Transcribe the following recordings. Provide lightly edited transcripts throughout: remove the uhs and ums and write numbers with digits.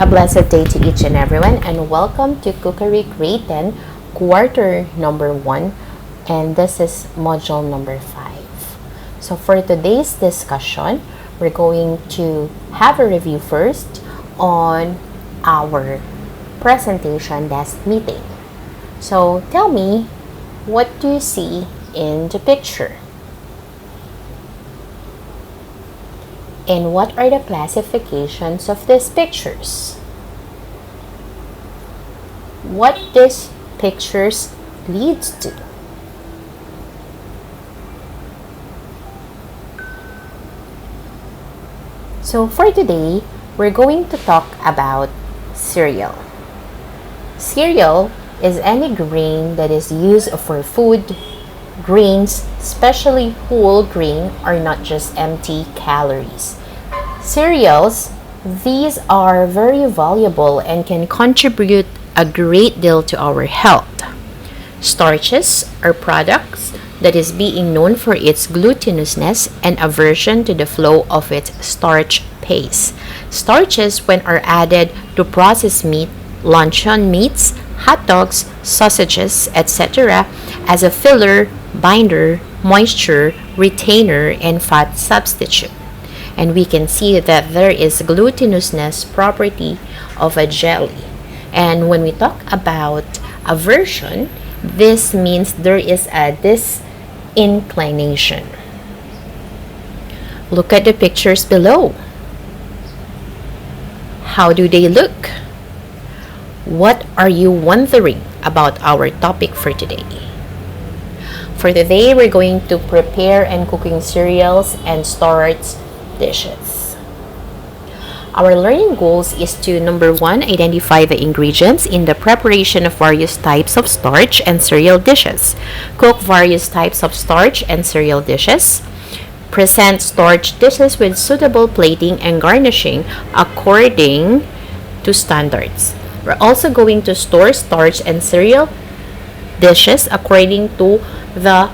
A blessed day to each and everyone, and welcome to Cookery Grade 10, quarter number 1, and this is module number 5. So for today's discussion, we're going to have a review first on our presentation desk meeting. So tell me, what do you see in the picture? And what are the classifications of these pictures? What these pictures leads to? So for today, we're going to talk about cereal. Cereal is any grain that is used for food. Grains, especially whole grain, are not just empty calories. Cereals, these are very valuable and can contribute a great deal to our health. Starches are products that is being known for its glutinousness and aversion to the flow of its starch paste. Starches, when are added to processed meat, luncheon meats, hot dogs, sausages, etc., as a filler, binder, moisture, retainer, and fat substitute. And we can see that there is glutinousness property of a jelly. And when we talk about aversion, this means there is a disinclination. Look at the pictures below. How do they look? What are you wondering about our topic for today? For today, we're going to prepare and cooking cereals and starch dishes. Our learning goals is to, number 1, identify the ingredients in the preparation of various types of starch and cereal dishes. Cook various types of starch and cereal dishes. Present starch dishes with suitable plating and garnishing according to standards. We're also going to store starch and cereal dishes according to the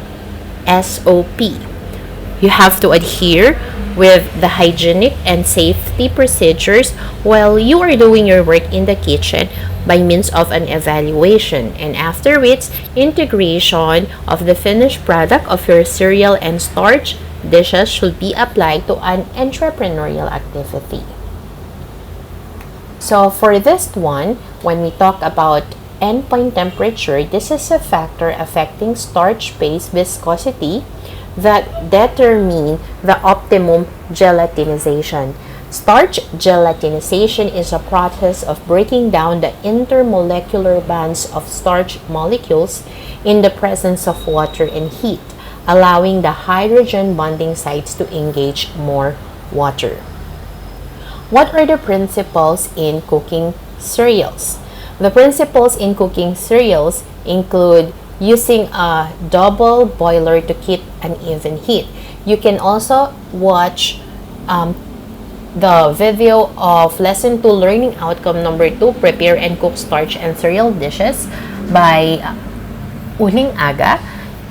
SOP. You have to adhere with the hygienic and safety procedures while you are doing your work in the kitchen by means of an evaluation, and after which, integration of the finished product of your cereal and starch dishes should be applied to an entrepreneurial activity. So for this one, when we talk about endpoint temperature, this is a factor affecting starch paste viscosity that determine the optimum gelatinization. Starch gelatinization is a process of breaking down the intermolecular bonds of starch molecules in the presence of water and heat, allowing the hydrogen bonding sites to engage more water. What are the principles in cooking cereals? The principles in cooking cereals include using a double boiler to keep an even heat. You can also watch the video of lesson 2 learning outcome number 2, prepare and cook starch and cereal dishes by Uling Aga.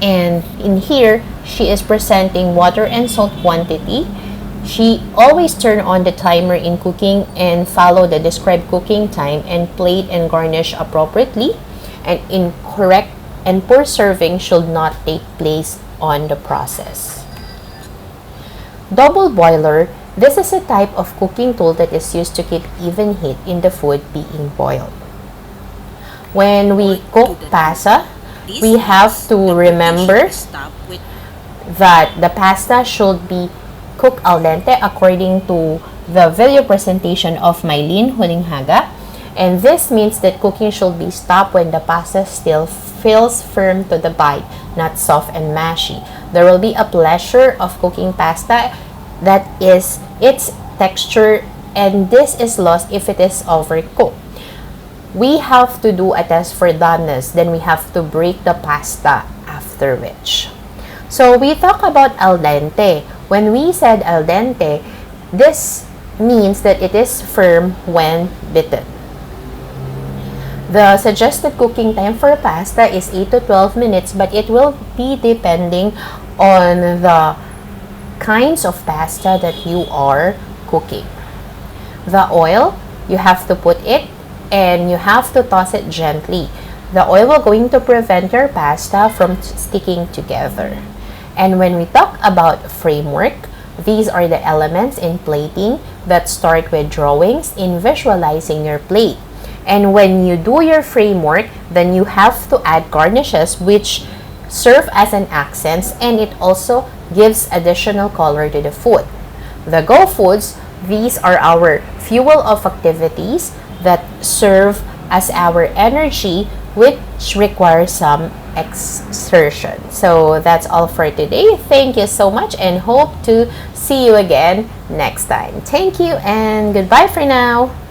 And in here, she is presenting water and salt quantity. She always turn on the timer in cooking and follow the described cooking time and plate and garnish appropriately. And incorrect and poor serving should not take place on the process. Double boiler. This is a type of cooking tool that is used to keep even heat in the food being boiled. When we cook pasta, we have to remember that the pasta should be cooked al dente according to the video presentation of Mylene Hulinghaga. And this means that cooking should be stopped when the pasta still feels firm to the bite, not soft and mashy. There will be a pleasure of cooking pasta that is its texture, and this is lost if it is overcooked. We have to do a test for doneness, then we have to break the pasta after which. So we talk about al dente. When we said al dente, this means that it is firm when bitten. The suggested cooking time for pasta is 8 to 12 minutes, but it will be depending on the kinds of pasta that you are cooking. The oil, you have to put it and you have to toss it gently. The oil will going to prevent your pasta from sticking together. And when we talk about framework, these are the elements in plating that start with drawings in visualizing your plate. And when you do your framework, then you have to add garnishes which serve as an accent, and it also gives additional color to the food. The go foods, these are our fuel of activities that serve as our energy, which requires some exertion. So that's all for today. Thank you so much and hope to see you again next time. Thank you and goodbye for now.